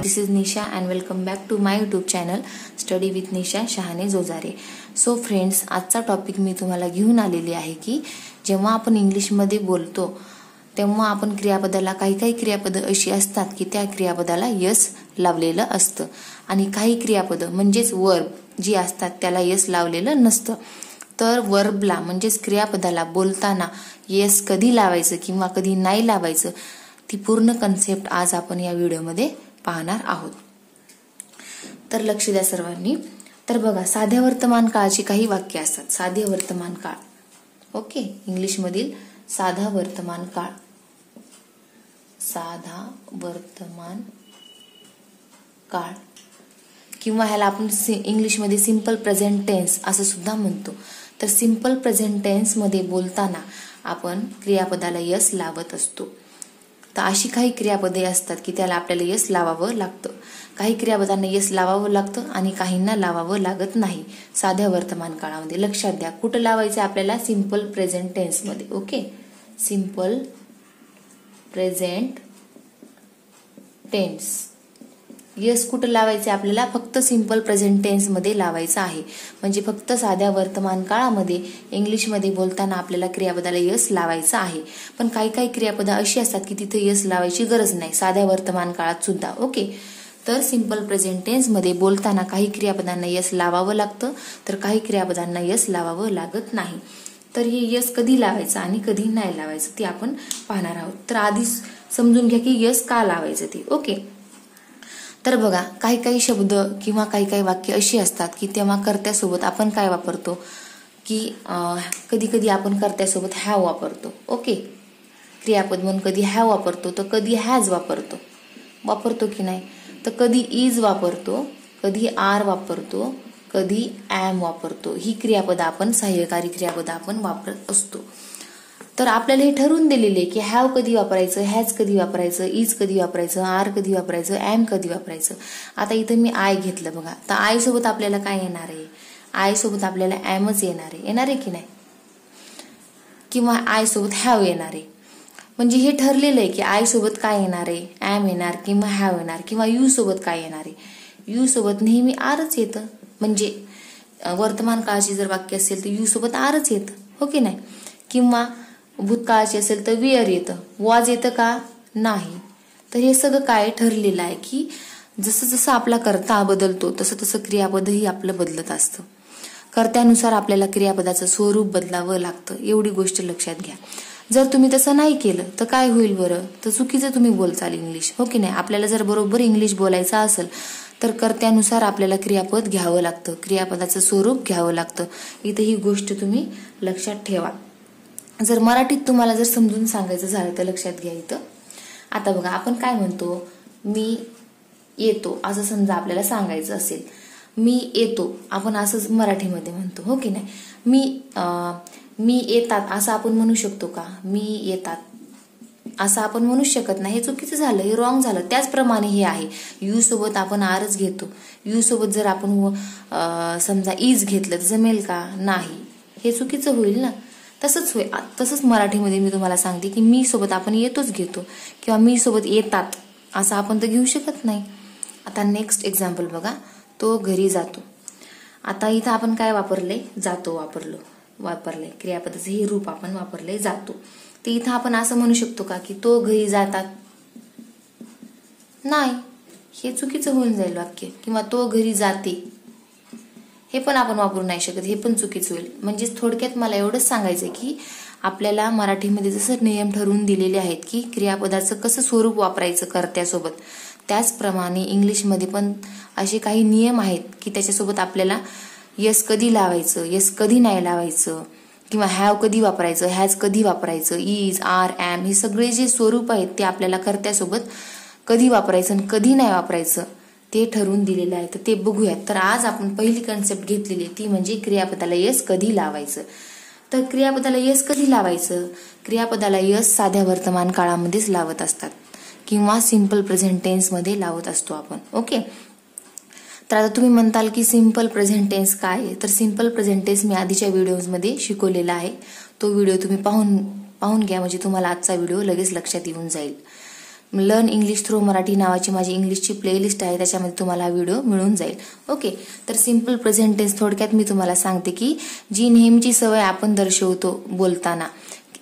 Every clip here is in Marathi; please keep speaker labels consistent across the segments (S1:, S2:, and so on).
S1: This is Nisha and welcome back to my YouTube channel Study with Nisha Shahane Jojare. So friends, आजचा टॉपिक मी तुम्हाला घेऊन आलेली आहे की जेव्हा आपण इंग्लिशमध्ये बोलतो तेव्हा आपण क्रियापदाला काही क्रियापद अशी असतात की त्या क्रियापदाला यस लावलेलं असतं आणि काही क्रियापद म्हणजेच वर्ब जी असतात त्याला यस लावलेलं नसतं. तर वर्बला म्हणजेच क्रियापदाला बोलताना यस कधी लावायचं किंवा कधी नाही लावायचं ती पूर्ण कन्सेप्ट आज आपण या व्हिडिओमध्ये पाहणार आहोत. तर लक्ष द्या सर्वांनी. तर बघा, साध्या वर्तमान काळाची काही वाक्य असतात. साधे वर्तमान काळ, ओके, इंग्लिश मधील साधा वर्तमान काळ, साधा वर्तमान काळ किंवा ह्याला आपण इंग्लिश मध्ये सिंपल प्रेझेंट टेन्स असं सुद्धा म्हणतो. तर सिंपल प्रेझेंट टेन्स मध्ये बोलताना आपण क्रियापदाला यस लावत असतो. तर अशी काही क्रियापदे असतात की त्याला आपल्याला यस लावावं लागतं. काही क्रियापदांना यस लावावं लागतं आणि काहींना लावावं लागत नाही साध्या वर्तमान काळामध्ये. लक्षात द्या, कुठं लावायचं आपल्याला? सिंपल प्रेझेंट टेन्स मध्ये. Okay, simple present tense yes कुठं लावायचे आपल्याला? फक्त सिंपल प्रेझेंट टेन्स मध्ये लावायचं आहे. म्हणजे फक्त साध्या वर्तमान काळामध्ये इंग्लिशमध्ये बोलताना आपल्याला क्रियापदाला यस लावायचं आहे. पण काही क्रियापद अशी असतात की तिथे यस लावायची गरज नाही साध्या वर्तमान काळात सुद्धा. ओके, तर सिंपल प्रेझेंट टेन्स मध्ये बोलताना काही क्रियापदांना यस लावावं लागतं तर काही क्रियापदांना यस लावावं लागत नाही. तर हे यस कधी लावायचं आणि कधी नाही लावायचं ते आपण पाहणार आहोत. तर आधी समजून घ्या की यस का लावायचं ते. ओके, तर बघा, काही शब्द किंवा काही वाक्य अशी असतात की तेव्हा कर्त्यासोबत आपण काय वापरतो की कधी आपण कर्त्यासोबत हॅव वापरतो. ओके, क्रियापद म्हणून कधी हॅव वापरतो तर कधी हॅज वापरतो की नाही. तर कधी इज वापरतो, कधी आर वापरतो, कधी ॲम वापरतो. ही क्रियापद आपण सहाय्यकारी क्रियापद आपण वापरत असतो. तर आपल्याला हे ठरवून दिलेले की हॅव कधी वापरायचं, हॅज कधी वापरायचं, इज कधी वापरायचं, आर कधी वापरायचं, ॲम कधी वापरायचं. आता इथं मी आय घेतलं बघा. तर आय सोबत आपल्याला काय येणार आहे? आय सोबत आपल्याला ॲमच येणार आहे की नाही, किंवा आय सोबत हॅव येणार आहे. म्हणजे हे ठरलेलं आहे की आय सोबत काय येणार आहे? ॲम येणार किंवा हॅव येणार. किंवा यू सोबत काय येणार आहे? यू सोबत नेहमी आरच येतं. म्हणजे वर्तमान काळाची जर वाक्य असेल तर यू सोबत आरच येतं, हो की नाही. किंवा भूतकाळाची असेल तर विअर येतं, वॉज येतं का? नाही. तर हे सगळं काय ठरलेलं आहे की जसं आपला कर्ता बदलतो तसं क्रियापदही आपलं बदलत असतं. कर्त्यानुसार आपल्याला क्रियापदाचं स्वरूप बदलावं लागतं. एवढी गोष्ट लक्षात घ्या. जर तुम्ही तसं नाही केलं तर काय होईल बरं? तर चुकीचं तुम्ही बोलचाल इंग्लिश, हो की नाही. आपल्याला जर बरोबर इंग्लिश बोलायचं असेल तर कर्त्यानुसार आपल्याला क्रियापद घ्यावं लागतं, क्रियापदाचं स्वरूप घ्यावं लागतं. इथे ही गोष्ट तुम्ही लक्षात ठेवा. जर मराठीत तुम्हाला जर समजून सांगायचं झालं तर लक्षात घ्या इथं. आता बघा, आपण काय म्हणतो? मी येतो असं समजा आपल्याला सांगायचं असेल. मी येतो आपण असंच मराठीमध्ये म्हणतो, हो की नाही. मी येतात असं आपण म्हणू शकतो का? मी येतात असं आपण म्हणू शकत नाही. हे चुकीचं झालं, हे रॉंग झालं. त्याचप्रमाणे हे आहे, यू सोबत आपण आरच घेतो. यू सोबत जर आपण समजा इज घेतलं तर जमेल का? नाही, हे चुकीचं होईल ना. तसंच मराठीमध्ये मी तुम्हाला सांगते की मी सोबत आपण येतोच घेतो किंवा मी सोबत येतात असं आपण तर घेऊ शकत नाही. आता नेक्स्ट एक्झाम्पल बघा, तो घरी जातो. आता इथं आपण काय वापरले? जातो वापरले क्रियापदाचं हे रूप आपण वापरले जातो. तर इथं आपण असं म्हणू शकतो का की तो घरी जातात? नाही, हे चुकीचं होऊन जाईल वाक्य. किंवा तो घरी जाते हे पण आपण वापरू नाही शकत, हे पण चुकीचं होईल. म्हणजे थोडक्यात मला एवढंच सांगायचं की आपल्याला मराठीमध्ये जसं नियम ठरवून दिलेले आहेत की क्रियापदाचं कसं स्वरूप वापरायचं कर्त्यासोबत, त्याचप्रमाणे इंग्लिशमध्ये पण असे काही नियम आहेत की त्याच्यासोबत आपल्याला यस कधी लावायचं, यस कधी नाही लावायचं, किंवा हॅव कधी वापरायचं, हॅज कधी वापरायचं, इज, आर, ॲम, हे सगळे जे स्वरूप आहेत ते आपल्याला कर्त्यासोबत कधी वापरायचं आणि कधी नाही वापरायचं ते ठरवून दिलेलं आहे. तर ते बघूयात. तर आज आपण पहिली कन्सेप्ट घेतलेली ती म्हणजे क्रियापदाला यस कधी लावायचं. तर क्रियापदाला यस कधी लावायचं? क्रियापदाला यस साध्या वर्तमान काळामध्येच लावत असतात किंवा सिंपल प्रेझेंट टेन्स मध्ये लावत असतो आपण. ओके, तर आता तुम्ही म्हणताल की सिंपल प्रेझेंट टेन्स काय आहे? तर सिंपल प्रेझेंट टेन्स मी आधीच्या व्हिडिओमध्ये शिकवलेला आहे. तो व्हिडिओ तुम्ही पाहून घ्या म्हणजे तुम्हाला आजचा व्हिडिओ लगेच लक्षात येऊन जाईल. लर्न इंग्लिश थ्रू मराठी नावाची माझी इंग्लिशची प्लेलिस्ट आहे, त्याच्यामध्ये तुम्हाला हा व्हिडिओ मिळून जाईल. ओके, तर सिम्पल प्रेझेंट टेन्स थोडक्यात मी तुम्हाला सांगते की जी नेहमीची सवय आपण दर्शवतो बोलताना,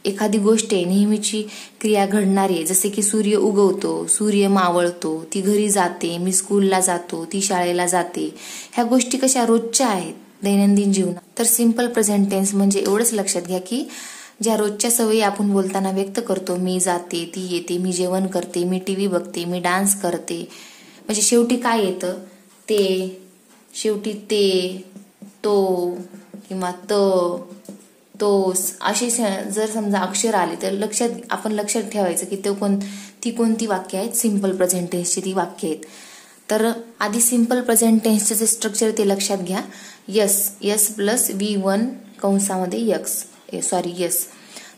S1: एखादी गोष्ट आहे नेहमीची क्रिया घडणारी आहे, जसे की सूर्य उगवतो, सूर्य मावळतो, ती घरी जाते, मी स्कूलला जातो, ती शाळेला जाते, ह्या गोष्टी कशा रोजच्या आहेत दैनंदिन जीवनात. तर सिम्पल प्रेझेंट टेन्स म्हणजे एवढंच लक्षात घ्या की ज्या रोजच्या सवयी आपण बोलताना व्यक्त करतो, मी जाते, ती येते, मी जेवण करते, मी टीव्ही बघते, मी डान्स करते, म्हणजे शेवटी काय येतं ते, शेवटी ते, तो किंवा तोस असे जर समजा अक्षर आले तर आपण लक्षात ठेवायचं की ती कोणती वाक्य आहेत, सिम्पल प्रेझेंट टेन्सची ती वाक्य आहेत. तर आधी सिम्पल प्रेझेंट टेन्सचे जे स्ट्रक्चर ते लक्षात घ्या. यस प्लस V1 कंसामध्ये यस. तर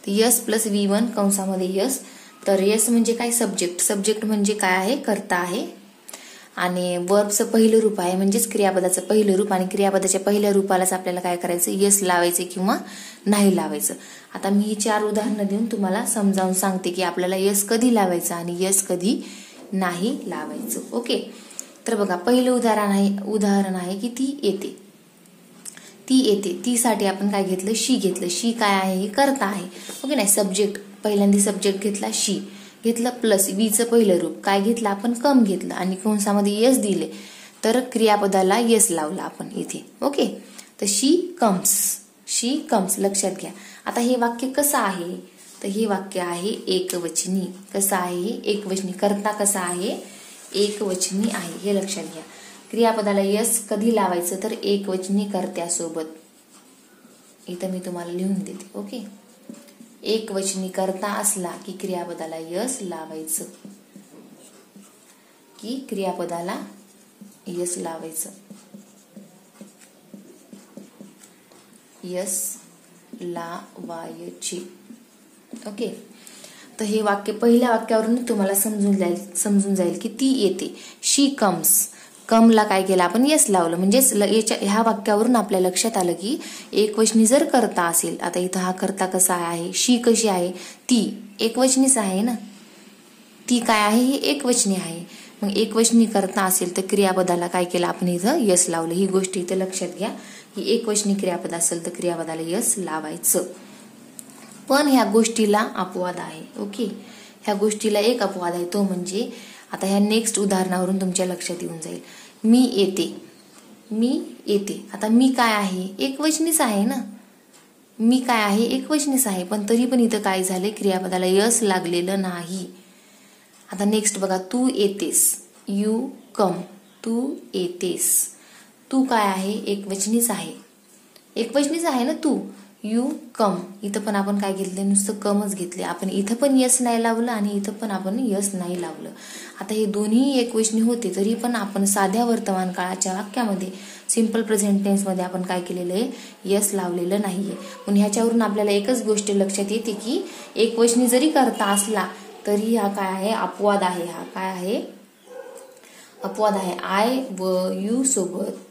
S1: यस प्लस V1 कंसामध्ये यस. तर यस म्हणजे काय, सब्जेक्ट म्हणजे काय आहे, कर्ता आहे. आणि वर्बचं पहिलं रूप आहे म्हणजेच क्रियापदाचं पहिलं रूप, आणि क्रियापदाच्या पहिल्या रूपालाच आपल्याला काय करायचं, यस लावायचे किंवा नाही लावायचं. आता मी ही 4 उदाहरणं देऊन तुम्हाला समजावून सांगते की आपल्याला यस कधी लावायचं आणि यस कधी नाही लावायचं. ओके, तर बघा पहिलं उदाहरण आहे की ती येते. ती साठी आपण काय घेतलं, शी घेतलं. शी काय आहे, ही कर्ता आहे. ओके, नाही सब्जेक्ट, पहिल्यांदा सब्जेक्ट घेतला शी घेतलं, प्लस वीचं पहिलं रूप काय घेतलं आपण, कम घेतलं, आणि कंसामध्ये यस दिले, तर क्रियापदाला यस लावला आपण इथे. ओके, तर शी कम्स लक्षात घ्या. आता हे वाक्य कसं आहे, तर हे वाक्य आहे एकवचनी. कसं आहे, एकवचनी. कर्ता कसा आहे, एकवचनी आहे, हे लक्षात घ्या. क्रियापदाला यस कधी लावायचं, तर एकवचनी कर्त्यासोबत. इथं मी तुम्हाला लिहून देते. ओके, एकवचनी कर्ता असला की क्रियापदाला यस लावायचं, यस लावायची. ओके, तर हे वाक्य पहिल्या वाक्यावरून तुम्हाला समजून जाईल की ती येते. शी कम्स, कमला काय केलं आपण, यस लावलं. म्हणजेच ह्या वाक्यावरून आपल्या लक्षात आलं की एकवचनी जर कर्ता असेल, आता इथं हा कर्ता कसा आहे, शी कशी आहे, ती एकवचनीच आहे ना, ती काय आहे, ही एकवचनी आहे. मग एकवचनी कर्ता असेल तर क्रियापदाला काय केलं आपण, इथं यस लावलं. ही गोष्ट इथं लक्षात घ्या की एकवचनी क्रियापद असेल तर क्रियापदाला यस लावायचं. पण ह्या गोष्टीला अपवाद आहे. ओके, ह्या गोष्टीला एक अपवाद आहे, तो म्हणजे आता ह्या नेक्स्ट उदाहरणावरून तुमच्या लक्षात येऊन जाईल. मी येते. आता मी काय आहे, एकवचनीच आहे ना, मी काय आहे, एकवचनीच आहे, पण तरी पण इथं काय झाले, क्रियापदाला यस लागलेलं नाही. आता नेक्स्ट बघा, तू येतेस, यू कम. तू येतेस, तू काय आहे, एकवचनीच आहे ना तू. यू कम, इथं पण आपण काय घेतलं, नुसतं कमच घेतले आपण. इथं पण यस नाही लावलं आणि इथं पण आपण यस नाही लावलं. आता हे दोन्ही एकवचनी होते, तरी पण आपण साध्या वर्तमान काळाच्या वाक्यामध्ये सिम्पल प्रेझेंट टेन्स मध्ये आपण काय केलेलं आहे, यस लावलेलं नाहीये. म्हणून ह्याच्यावरून आपल्याला एकच गोष्ट लक्षात येते की एकवचनी जरी करता असला तरी हा काय आहे, अपवाद आहे. हा काय आहे, अपवाद आहे. आय व यू सोबत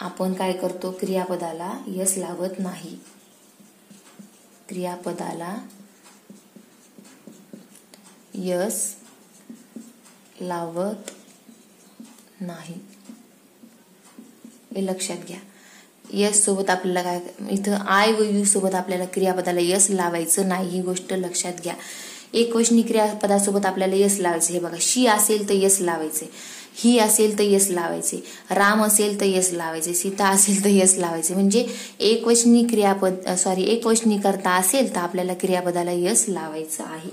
S1: आपण काय करतो, क्रियापदाला यस लावत नाही. क्रियापदाला यस लावत नाही, हे लक्षात घ्या. यस सोबत आपल्याला काय, इथं आय व यू सोबत आपल्याला क्रियापदाला यस लावायचं नाही, ही गोष्ट लक्षात घ्या. एकवचनी क्रियापदासोबत आपल्याला यस लावायचं. हे बघा, शी असेल तर यस लावायचे, ही असेल तर यस लावायचे, राम असेल तर यस लावायचे, सीता असेल तर यस लावायचे. म्हणजे एकवचनी करता असेल तर आपल्याला क्रियापदाला यस लावायचं आहे.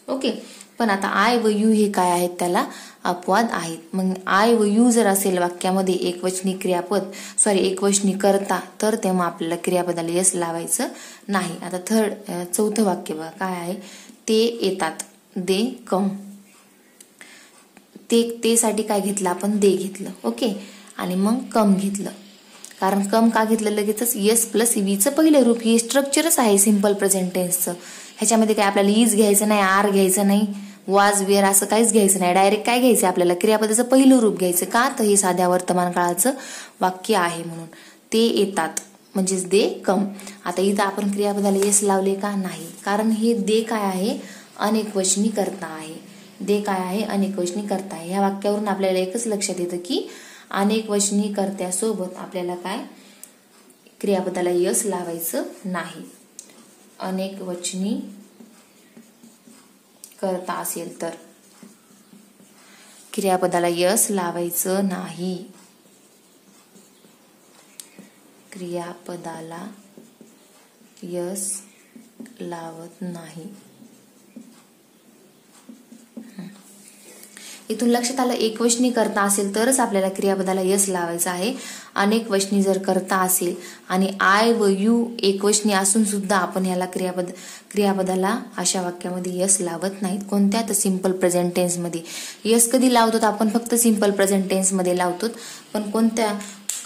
S1: ओके, पण आता आय व यू हे काय आहेत, त्याला अपवाद आहेत. मग आय व यू जर असेल वाक्यामध्ये एकवचनी करता, तर तेव्हा आपल्याला क्रियापदाला यस लावायचं नाही. आता चौथं वाक्य बघा काय आहे, ते येतात, दे कम. ते साठी काय घेतलं आपण, दे घेतलं. ओके, आणि मग कम घेतलं. कारण कम का घेतलं, लगेचच यस प्लस वीचं पहिलं रूप. हे स्ट्रक्चरच आहे सिम्पल प्रेझेंट टेन्सचं. ह्याच्यामध्ये काय आपल्याला इज घ्यायचं नाही, आर घ्यायचं नाही, वाज वेअर असं काहीच घ्यायचं नाही. डायरेक्ट काय घ्यायचं आपल्याला, क्रियापदाचं पहिलं रूप घ्यायचं. का, तर हे साध्या वर्तमान काळाचं वाक्य आहे म्हणून. ते येतात म्हणजेच दे कम. आता इथं आपण क्रियापदाला यस लावले का, नाही, कारण हे दे काय आहे, अनेकवचनी कर्ता आहे. दे काय आहे? अनेकवचनी कर्ता आहे. ह्या वाक्यावरून आपल्याला एकच लक्षात येतं की अनेकवचनी कर्त्यासोबत आपल्याला काय क्रियापदाला यस लावायचं नाही. अनेकवचनी कर्ता असेल तर क्रियापदाला यस लावायचं नाही. क्रियापदाला यस लावत नाही. इथून लक्षात आलं एकवचनी कर्ता असेल तरच आपल्याला क्रियापदाला यस लावायचं आहे. अनेकवचनी जर कर्ता असेल आणि आय व यू एकवचनी असून सुद्धा आपण ह्याला क्रियापदाला अशा वाक्यामध्ये यस लावत नाहीत. कोणत्या? तर सिंपल प्रेझेंट टेन्स मध्ये. यस कधी लावतो? आपण फक्त सिंपल प्रेझेंट टेन्स मध्ये लावतो. पण कोणत्या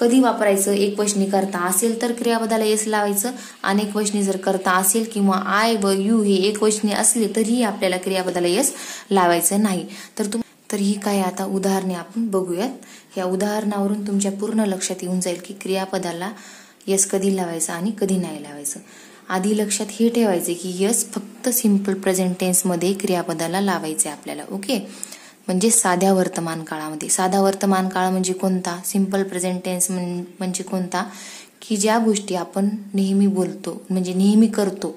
S1: कधी वापरायचं? एकवचनी कर्ता असेल तर क्रियापदाला यस लावायचं. अनेकवचनी जर कर्ता असेल किंवा आय व यू हे एकवचनी असले तरीही आपल्याला क्रियापदाला यस लावायचं नाही. तर ही काय आता उदाहरणे आपण बघूयात. या उदाहरणावरून तुमच्या पूर्ण लक्षात येऊन जाईल की क्रियापदाला यस कधी लावायचं आणि कधी नाही लावायचं. आधी लक्षात हे ठेवायचे की यस फक्त सिंपल प्रेझेंट टेन्स मध्ये क्रियापदाला लावायचे आपल्याला. ओके, म्हणजे साध्या वर्तमान काळामध्ये. साधा वर्तमान काळ म्हणजे कोणता? सिंपल प्रेझेंट टेन्स म्हणजे कोणता? की ज्या गोष्टी आपण नेहमी बोलतो म्हणजे नेहमी करतो,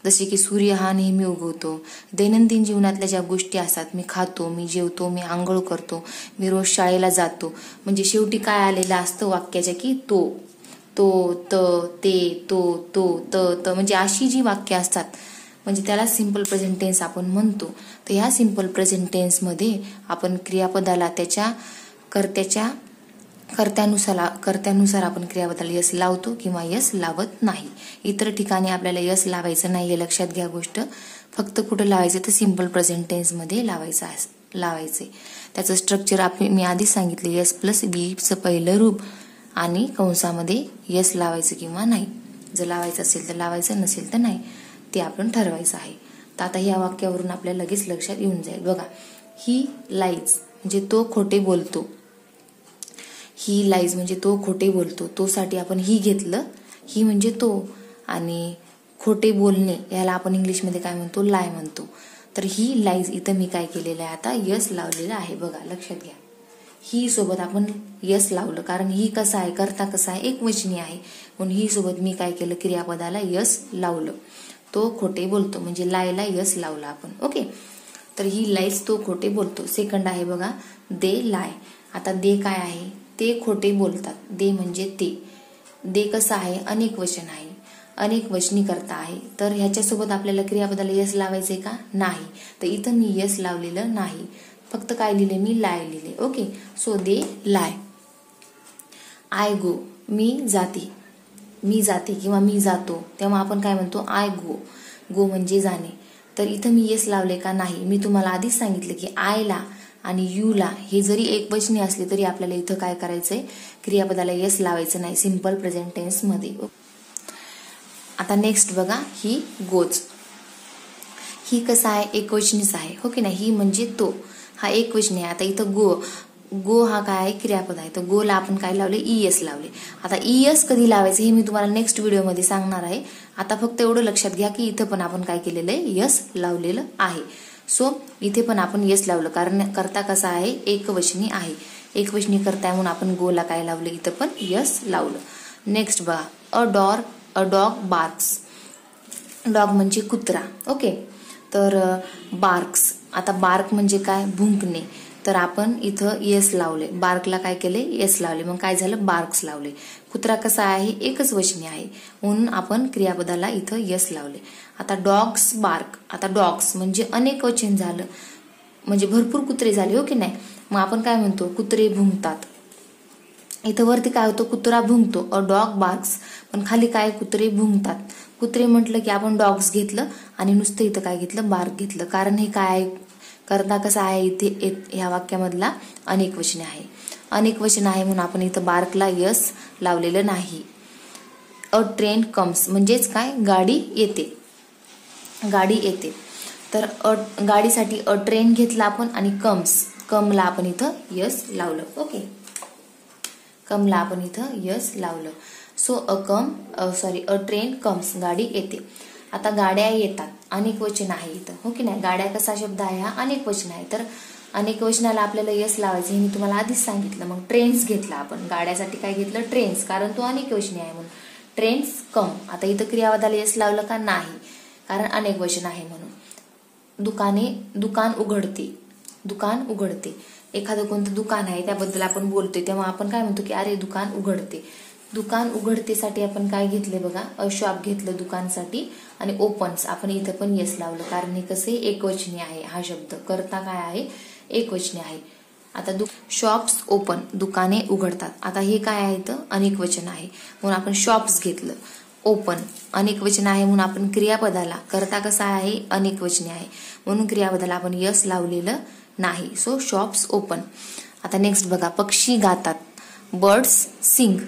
S1: जसे की सूर्य हा नेहमी उगवतो. दैनंदिन जीवनातल्या ज्या गोष्टी असतात, मी खातो, मी जेवतो, मी आंघोळ करतो, मी रोज शाळेला जातो, म्हणजे शेवटी काय आलेलं असतं वाक्याच्या की तो, त, ते, त म्हणजे अशी जी वाक्य असतात म्हणजे त्याला सिंपल प्रेझेंट टेन्स आपण म्हणतो. तर ह्या सिंपल प्रेझेंट टेन्स मध्ये आपण क्रियापदाला त्याच्या कर्त्यानुसार आपण क्रियापदाला यस लावतो किंवा यस लावत नाही. इतर ठिकाणी आपल्याला यस लावायचं नाही हे लक्षात घ्या गोष्ट. फक्त कुठं लावायचं तर सिंपल प्रेझेंट टेन्स मध्ये लावायचे. त्याचं स्ट्रक्चर मी आधीच सांगितलं. यस प्लस बीचं पहिलं रूप आणि कंसामध्ये यस लावायचं किंवा नाही. जर लावायचं असेल तर लावायचं, नसेल तर नाही, ते आपण ठरवायचं आहे. तर आता ह्या वाक्यावरून आपल्याला लगेच लक्षात येऊन जाईल. बघा, ही लाईज म्हणजे तो खोटे बोलतो. ही लाईज म्हणजे तो खोटे बोलतो. तो साठी आपण ही घेतलं. ही म्हणजे तो आणि खोटे बोलणे याला आपण इंग्लिशमध्ये काय म्हणतो? लाय म्हणतो. तर ही लाईज इथं मी काय केलेलं आहे आता यस लावलेलं आहे. बघा लक्षात घ्या. ही सोबत आपण यस लावलं कारण ही कसं आहे? कर्ता कसा आहे? एकवचनी आहे. म्हणून ही सोबत मी काय केलं? क्रियापदाला यस लावलं. तो खोटे बोलतो म्हणजे लायला यस लावला आपण. ओके, तर ही लाईज तो खोटे बोलतो. सेकंड आहे बघा, दे लाय. आता दे काय आहे? ते खोटे बोलतात. दे म्हणजे ते. दे कसं आहे? अनेकवचन आहे, अनेकवचनी कर्ता आहे. तर ह्याच्यासोबत आपल्याला क्रियापदाला यस लावायचंय का? नाही. तर इथं मी यस लावलेलं नाही. फक्त काय लिहिले? मी लाय लिहिले. Okay, so they lie. I go, मी जाते किंवा मी जातो, तेव्हा आपण काय म्हणतो? आय गो. गो म्हणजे जाणे. तर इथं मी यस लावले का? नाही. मी तुम्हाला आधीच सांगितलं की आयला आणि यूला हे जरी एकवचनी असले तरी आपल्याला इथं काय करायचंय? क्रियापदाला यस लावायचं नाही सिंपल प्रेझेंट टेन्स मध्ये. आता नेक्स्ट बघा, ही गोज. ही कसं आहे? एकवचनीच आहे, हो की नाही? ही म्हणजे तो, हा एकवचनी आहे. आता इथं गो हा काय आहे? क्रियापद आहे. तर गोला आपण काय लावले? ईएस लावले. आता ईएस कधी लावायचं हे मी तुम्हाला नेक्स्ट व्हिडिओमध्ये सांगणार आहे. आता फक्त एवढं लक्षात घ्या की इथं पण आपण काय केलेलं आहे? यस लावलेलं आहे. सो इथे पण आपण यस लावलं कारण कर्ता कसा आहे? एकवचनी आहे. एकवचनी कर्ता म्हणून आपण गोला काय लावलं? इथं पण यस लावलं. नेक्स्ट बघा, अ डॉग बार्क्स. डॉग म्हणजे कुत्रा. ओके, तर बार्क्स. आता बार्क म्हणजे काय? भुंकणे. तर आपण इथं यस लावले. बार्कला काय केले? यस लावले. मग काय झालं? बार्क्स लावले. कुत्रा कसा आहे? एकच वचनी आहे म्हणून आपण क्रियापदाला इथं यस लावले. आता डॉग्स बार्क. आता डॉग्स म्हणजे अनेक वचन झालं म्हणजे भरपूर कुत्रे झाले, हो की नाही? मग आपण काय म्हणतो? कुत्रे भुंकतात. इथं वरती काय होतं? कुत्रा भुंकतो, अ डॉग बार्क्स. पण खाली काय? कुत्रे भुंकतात. कुत्रे म्हटलं की आपण डॉग्स घेतलं आणि नुसतं इथं काय घेतलं? बार्क घेतलं. कारण हे काय आहे? कर्ता कसा आहे? इथे ह्या वाक्यामधला अनेक वचन आहे. अनेक वचन आहे म्हणून आपण इथं बार्कला यस लावलेलं नाही. अ ट्रेन कम्स म्हणजेच काय? गाडी येते. गाडी येते. तर गाडीसाठी अ ट्रेन घेतला आपण आणि कमला आपण इथं यस लावलं. ओके, कमला आपण इथं यस लावलं. सो अ ट्रेन कम्स, गाडी येते. आता गाड्या येतात, अनेक वचन आहे इथं, हो की नाही. गाड्या कसा शब्द आहे, हा अनेक वचन आहे. तर अनेक वचनाला आपल्याला यस लावायचं हे मी तुम्हाला आधीच सांगितलं. मग ट्रेन्स घेतला आपण, गाड्यासाठी काय घेतलं, ट्रेन्स, कारण तो अनेक वचनी आहे म्हणून. ट्रेन्स कम. आता इथं क्रियापदाला यस लावलं का, नाही, कारण अनेक वचन आहे म्हणून. दुकान उघडते, दुकान उघडते. एखादं कोणतं दुकान आहे त्याबद्दल आपण बोलतोय तेव्हा आपण काय म्हणतो की अरे दुकान उघडते. दुकान उघडतेसाठी आपण काय घेतले बघा, अ शॉप घेतलं दुकानसाठी. आणि ओपन्स आपण इथं पण यस लावलं, कारण हे कसे एकवचनी आहे. हा शब्द करता काय आहे, एकवचनी आहे. आता शॉप्स ओपन, दुकाने उघडतात. आता हे काय आहे तर अनेक वचन आहे म्हणून आपण शॉप्स घेतलं. ओपन अनेक वचन आहे म्हणून आपण क्रियापदाला, करता कसा आहे, अनेक वचनी आहे म्हणून क्रियापदाला आपण यस लावलेलं नाही. So shops open. आता नेक्स्ट बघा, पक्षी गातात, बर्ड्स सिंग.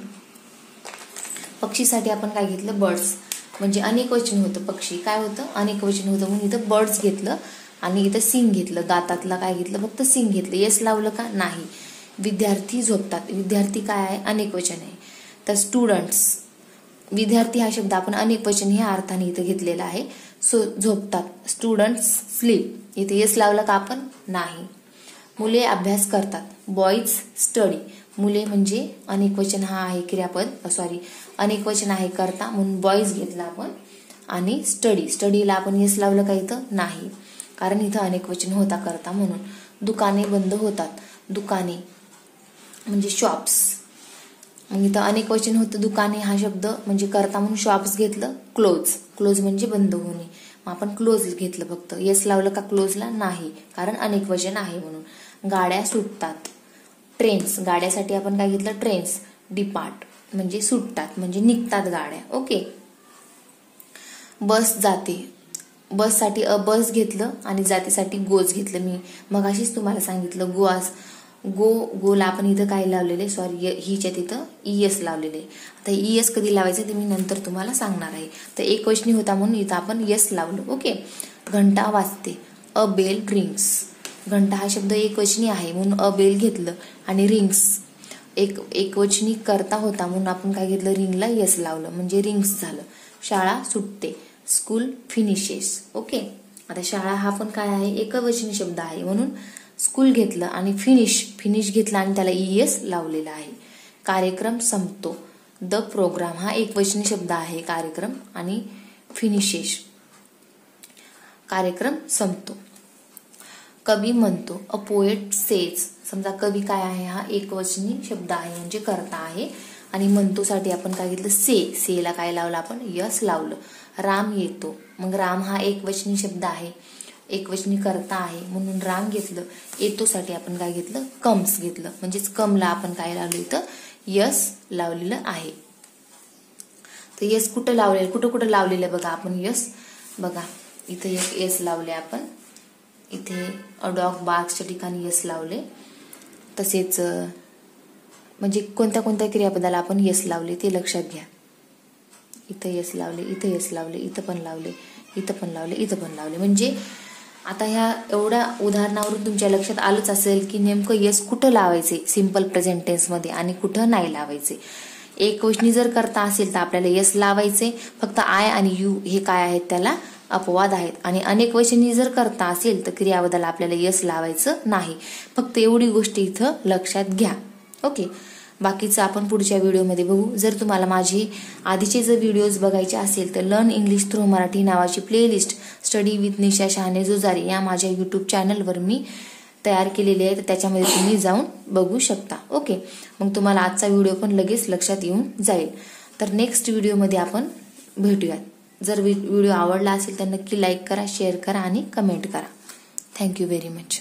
S1: पक्षीसाठी आपण काय घेतलं, बर्ड्स, म्हणजे अनेक वचन होतं. पक्षी काय होतं, अनेक वचन होतं म्हणून इथं बर्ड्स घेतलं आणि इथं सिंग घेतलं. गातातला काय घेतलं, फक्त सिंग घेतलं. यस लावलं का, नाही. विद्यार्थी झोपतात, विद्यार्थी काय आहे, अनेक वचन आहे. तर स्टुडंट्स, विद्यार्थी हा शब्द आपण अनेक वचन ह्या अर्थाने इथं घेतलेला आहे. सो झोपतात, स्टुडंट्स स्लीप. इथे यस लावलं का आपण, नाही. मुले अभ्यास करतात, बॉईज स्टडी. मुले म्हणजे अनेक वचन हा आहे क्रियापद, अनेक वचन आहे करता म्हणून बॉईज घेतला आपण. आणि स्टडी, स्टडीला आपण यस लावलं का इथं, नाही, कारण इथं अनेक वचन होता करता म्हणून. दुकाने बंद होतात, दुकाने म्हणजे शॉप्स. मग इथं अनेक वचन होतं, दुकाने हा शब्द म्हणजे करता म्हणून शॉप्स घेतलं. क्लोज, क्लोज म्हणजे बंद होणे, मग आपण क्लोज घेतलं फक्त. यस लावलं का क्लोजला, नाही, कारण अनेक वचन आहे म्हणून. गाड्या सुटतात, ट्रेन्स, गाड्यासाठी आपण काय घेतलं, ट्रेन्स. डिपार्ट म्हणजे सुटतात, म्हणजे निघतात गाड्या, ओके. बस जाते, बससाठी बस घेतलं आणि जातीसाठी गोज घेतलं. मी मगाशीच तुम्हाला सांगितलं गोला आपण इथं काय लावलेले, हिच्या तिथं ईएस लावलेले. आता ईएस कधी लावायचं ते मी नंतर तुम्हाला सांगणार आहे. तर एक वचनी होता म्हणून इथं आपण यस लावलं, ओके. घंटा वाजते, अ बेल रिंग्स. घंटा हा शब्द एक वचनी आहे म्हणून अ बेल घेतलं. आणि रिंग्स एक वचनी करता होता म्हणून आपण काय घेतलं, रिंगला यस लावलं, म्हणजे रिंग्स झालं. शाळा सुटते, स्कूल फिनिशेस, ओके. आता शाळा हा पण काय आहे, एकवचनी शब्द आहे म्हणून स्कूल घेतलं आणि फिनिश घेतला आणि त्याला ईएस लावलेला आहे. कार्यक्रम संपतो, द प्रोग्राम हा एकवचनी शब्द आहे कार्यक्रम. आणि फिनिशेस, कार्यक्रम संपतो. कवी म्हणतो, अ पोएट सेज. समजा कवी काय आहे, हा एकवचनी शब्द आहे म्हणजे करता आहे. आणि म्हणतो साठी आपण काय घेतलं, सेला काय लावलं आपण, यस लावलं. राम येतो, मग राम हा एकवचनी शब्द आहे, एकवचनी करता आहे म्हणून राम घेतलं. येतो साठी आपण काय घेतलं, कम्स घेतलं, म्हणजेच कमला आपण काय लावलं इथं, यस लावलेलं आहे. तर यस कुठं लावलेलं, कुठं लावलेलं बघा आपण यस, बघा इथं एक यस लावले आपण. इथे अ डॉग बार्क्सच्या ठिकाणी यस लावले. तसेच म्हणजे कोणत्या क्रियापदाला आपण यस लावले ते लक्षात घ्या. इथं यस लावले, इथं यस लावले, इथं पण लावले, इथं पण लावले, इथं पण लावले. म्हणजे आता ह्या एवढ्या उदाहरणावरून तुमच्या लक्षात आलंच असेल की नेमकं यस कुठं लावायचे सिंपल प्रेझेंट टेन्स मध्ये आणि कुठं नाही लावायचे. एकवचनी जर करता असेल तर आपल्याला यस लावायचे. फक्त आय आणि यू हे काय आहेत, त्याला अपवाद आहेत. आणि अनेक वचनी जर करता असेल तर क्रियापदाला आपल्याला यस लावायचं नाही. फक्त एवढी गोष्ट इथं लक्षात घ्या, ओके. बाकीचं आपण पुढच्या व्हिडिओमध्ये बघू. जर तुम्हाला माझे आधीचे जर व्हिडिओज बघायचे असेल तर लर्न इंग्लिश थ्रू मराठी नावाची प्लेलिस्ट स्टडी विथ निशा शहाणे जोजारे या माझ्या यूट्यूब चॅनलवर मी तयार केलेली आहे. तर त्याच्यामध्ये तुम्ही जाऊन बघू शकता, ओके. मग तुम्हाला आजचा व्हिडिओ पण लगेच लक्षात येऊन जाईल. तर नेक्स्ट व्हिडिओमध्ये आपण भेटूयात. जर व्हिडिओ आवडला असेल तर नक्की लाईक करा, शेअर करा आणि कमेंट करा. Thank you very much.